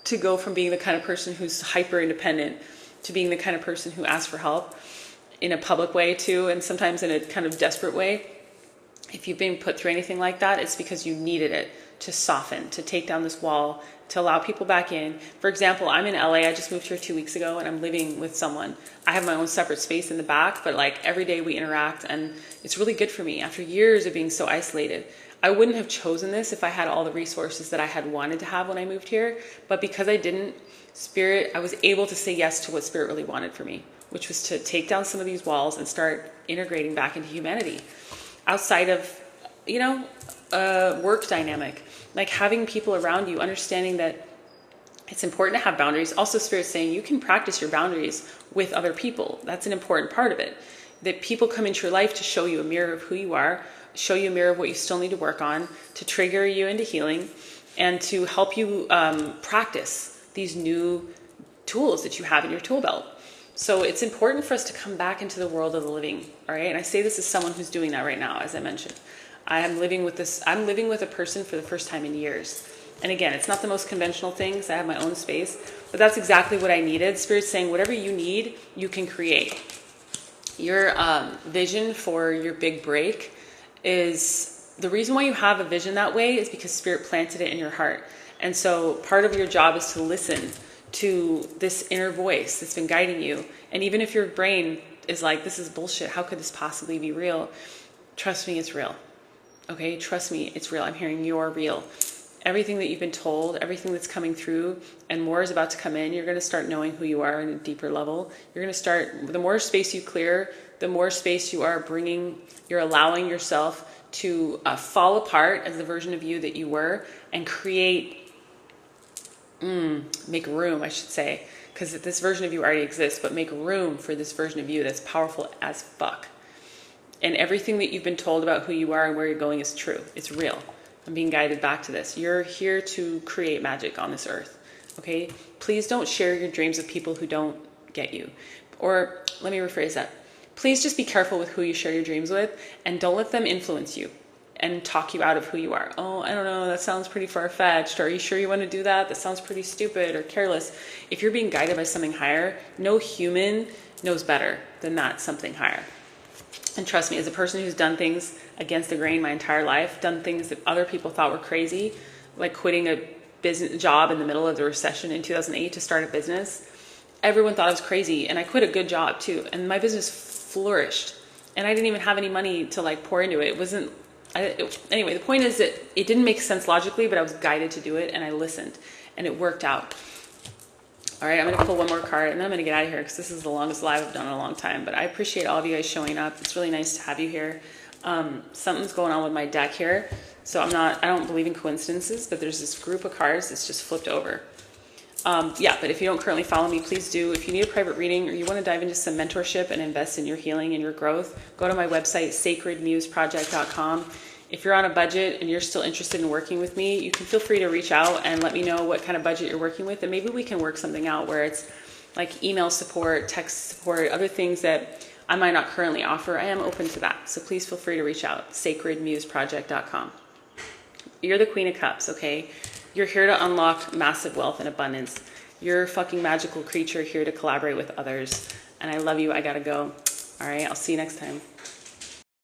to go from being the kind of person who's hyper independent to being the kind of person who asks for help in a public way too, and sometimes in a kind of desperate way. If you've been put through anything like that, it's because you needed it to soften, to take down this wall, to allow people back in. For example, I'm in LA. I just moved here 2 weeks ago, and I'm living with someone. I have my own separate space in the back, but like every day we interact, and it's really good for me after years of being so isolated. I wouldn't have chosen this if I had all the resources that I had wanted to have when I moved here, but because I didn't, I was able to say yes to what Spirit really wanted for me, which was to take down some of these walls and start integrating back into humanity outside of, work dynamic, like having people around you, understanding that it's important to have boundaries. Also, Spirit's saying you can practice your boundaries with other people. That's an important part of it, that people come into your life to show you a mirror of who you are, show you a mirror of what you still need to work on, to trigger you into healing, and to help you practice these new tools that you have in your tool belt. So it's important for us to come back into the world of the living, all right? And I say this as someone who's doing that right now, as I mentioned. I'm living with a person for the first time in years. And again, it's not the most conventional things. I have my own space, but that's exactly what I needed. Spirit's saying whatever you need, you can create. Your vision for your big break is the reason why you have a vision that way is because Spirit planted it in your heart. And so part of your job is to listen to this inner voice that's been guiding you. And even if your brain is like, this is bullshit, how could this possibly be real? Trust me, it's real. Okay, trust me, it's real. I'm hearing you're real. Everything that you've been told, everything that's coming through, and more is about to come in. You're going to start knowing who you are on a deeper level. You're going to start, the more space you clear, the more space you are bringing, you're allowing yourself to fall apart as the version of you that you were and create, make room, I should say, because this version of you already exists, but make room for this version of you that's powerful as fuck. And everything that you've been told about who you are and where you're going is true. It's real. I'm being guided back to this. You're here to create magic on this earth. Okay? Please don't share your dreams with people who don't get you. Or let me rephrase that. Please just be careful with who you share your dreams with, and don't let them influence you and talk you out of who you are. Oh, I don't know, that sounds pretty far-fetched. Are you sure you want to do that? That sounds pretty stupid or careless. If you're being guided by something higher, no human knows better than that something higher. And trust me, as a person who's done things against the grain my entire life, done things that other people thought were crazy, like quitting a business job in the middle of the recession in 2008 to start a business, everyone thought I was crazy. And I quit a good job too. And my business flourished. And I didn't even have any money to like pour into it. It wasn't, anyway, the point is that it didn't make sense logically, but I was guided to do it and I listened and it worked out. All right, I'm going to pull one more card and then I'm going to get out of here because this is the longest live I've done in a long time. But I appreciate all of you guys showing up. It's really nice to have you here. Something's going on with my deck here. So I don't believe in coincidences, but there's this group of cards that's just flipped over. Yeah, but if you don't currently follow me, please do. If you need a private reading or you want to dive into some mentorship and invest in your healing and your growth, go to my website, sacredmuseproject.com. If you're on a budget and you're still interested in working with me, you can feel free to reach out and let me know what kind of budget you're working with. And maybe we can work something out where it's like email support, text support, other things that I might not currently offer. I am open to that. So please feel free to reach out, sacredmuseproject.com. You're the Queen of Cups, okay? You're here to unlock massive wealth and abundance. You're a fucking magical creature here to collaborate with others. And I love you. I gotta go. All right, I'll see you next time.